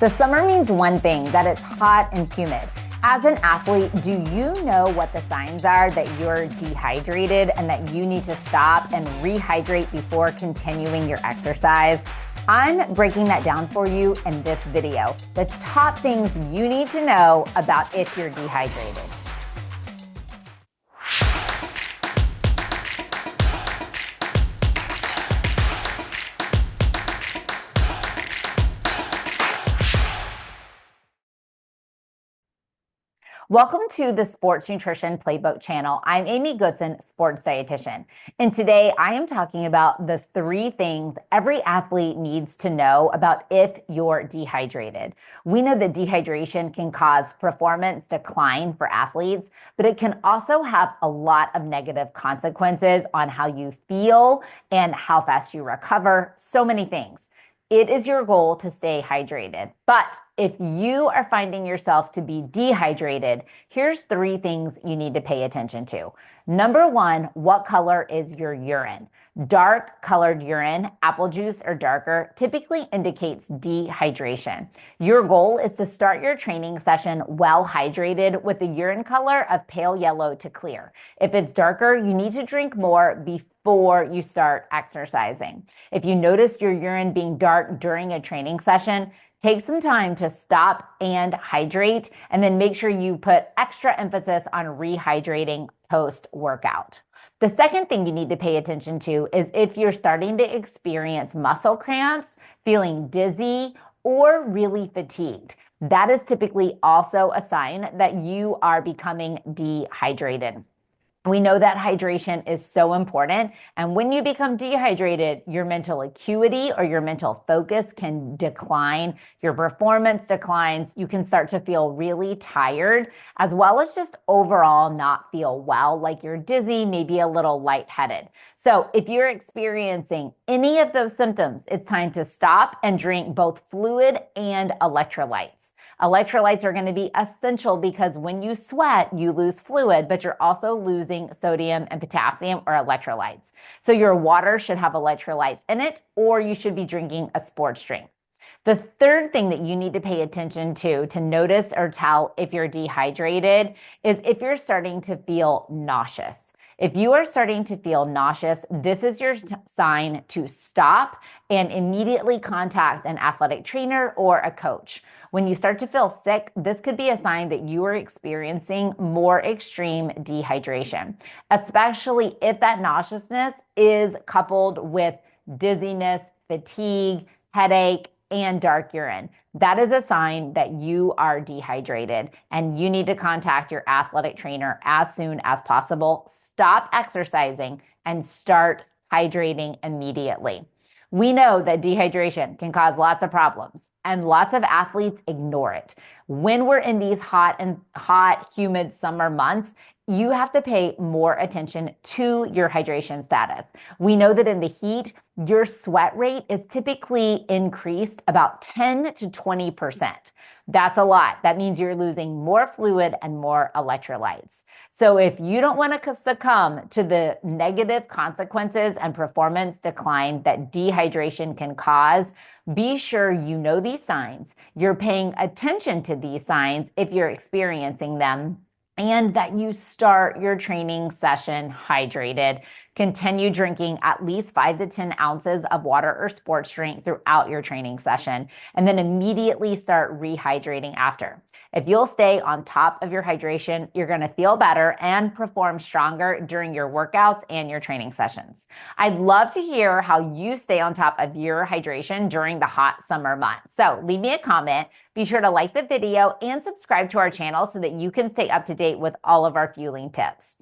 The summer means one thing, that it's hot and humid. As an athlete, do you know what the signs are that you're dehydrated and that you need to stop and rehydrate before continuing your exercise? I'm breaking that down for you in this video. The top things you need to know about if you're dehydrated. Welcome to the Sports Nutrition Playbook channel. I'm Amy Goodson, sports dietitian. And today I am talking about the 3 things every athlete needs to know about if you're dehydrated. We know that dehydration can cause performance decline for athletes, but it can also have a lot of negative consequences on how you feel and how fast you recover, so many things. It is your goal to stay hydrated. But if you are finding yourself to be dehydrated, here's 3 things you need to pay attention to. Number 1, what color is your urine? Dark colored urine, apple juice or darker, typically indicates dehydration. Your goal is to start your training session well hydrated with a urine color of pale yellow to clear. If it's darker, you need to drink more before you start exercising. If you notice your urine being dark during a training session, take some time to stop and hydrate, and then make sure you put extra emphasis on rehydrating post-workout. The second thing you need to pay attention to is if you're starting to experience muscle cramps, feeling dizzy, or really fatigued. That is typically also a sign that you are becoming dehydrated. We know that hydration is so important. And when you become dehydrated, your mental acuity or your mental focus can decline. Your performance declines. You can start to feel really tired, as well as just overall not feel well, like you're dizzy, maybe a little lightheaded. So if you're experiencing any of those symptoms, it's time to stop and drink both fluid and electrolytes. Electrolytes are going to be essential because when you sweat, you lose fluid, but you're also losing sodium and potassium or electrolytes. So your water should have electrolytes in it, or you should be drinking a sports drink. The third thing that you need to pay attention to notice or tell if you're dehydrated is if you're starting to feel nauseous. If you are starting to feel nauseous, this is your sign to stop and immediately contact an athletic trainer or a coach. When you start to feel sick, this could be a sign that you are experiencing more extreme dehydration, especially if that nauseousness is coupled with dizziness, fatigue, headache, and dark urine. That is a sign that you are dehydrated and you need to contact your athletic trainer as soon as possible. Stop exercising and start hydrating immediately. We know that dehydration can cause lots of problems and lots of athletes ignore it. When we're in these hot, humid summer months, you have to pay more attention to your hydration status. We know that in the heat, your sweat rate is typically increased about 10 to 20%. That's a lot. That means you're losing more fluid and more electrolytes. So if you don't want to succumb to the negative consequences and performance decline that dehydration can cause, be sure you know these signs, you're paying attention to these signs if you're experiencing them, and that you start your training session hydrated. Continue drinking at least 5 to 10 ounces of water or sports drink throughout your training session, and then immediately start rehydrating after. If you'll stay on top of your hydration, you're going to feel better and perform stronger during your workouts and your training sessions. I'd love to hear how you stay on top of your hydration during the hot summer months. So leave me a comment. Be sure to like the video and subscribe to our channel so that you can stay up to date with all of our fueling tips.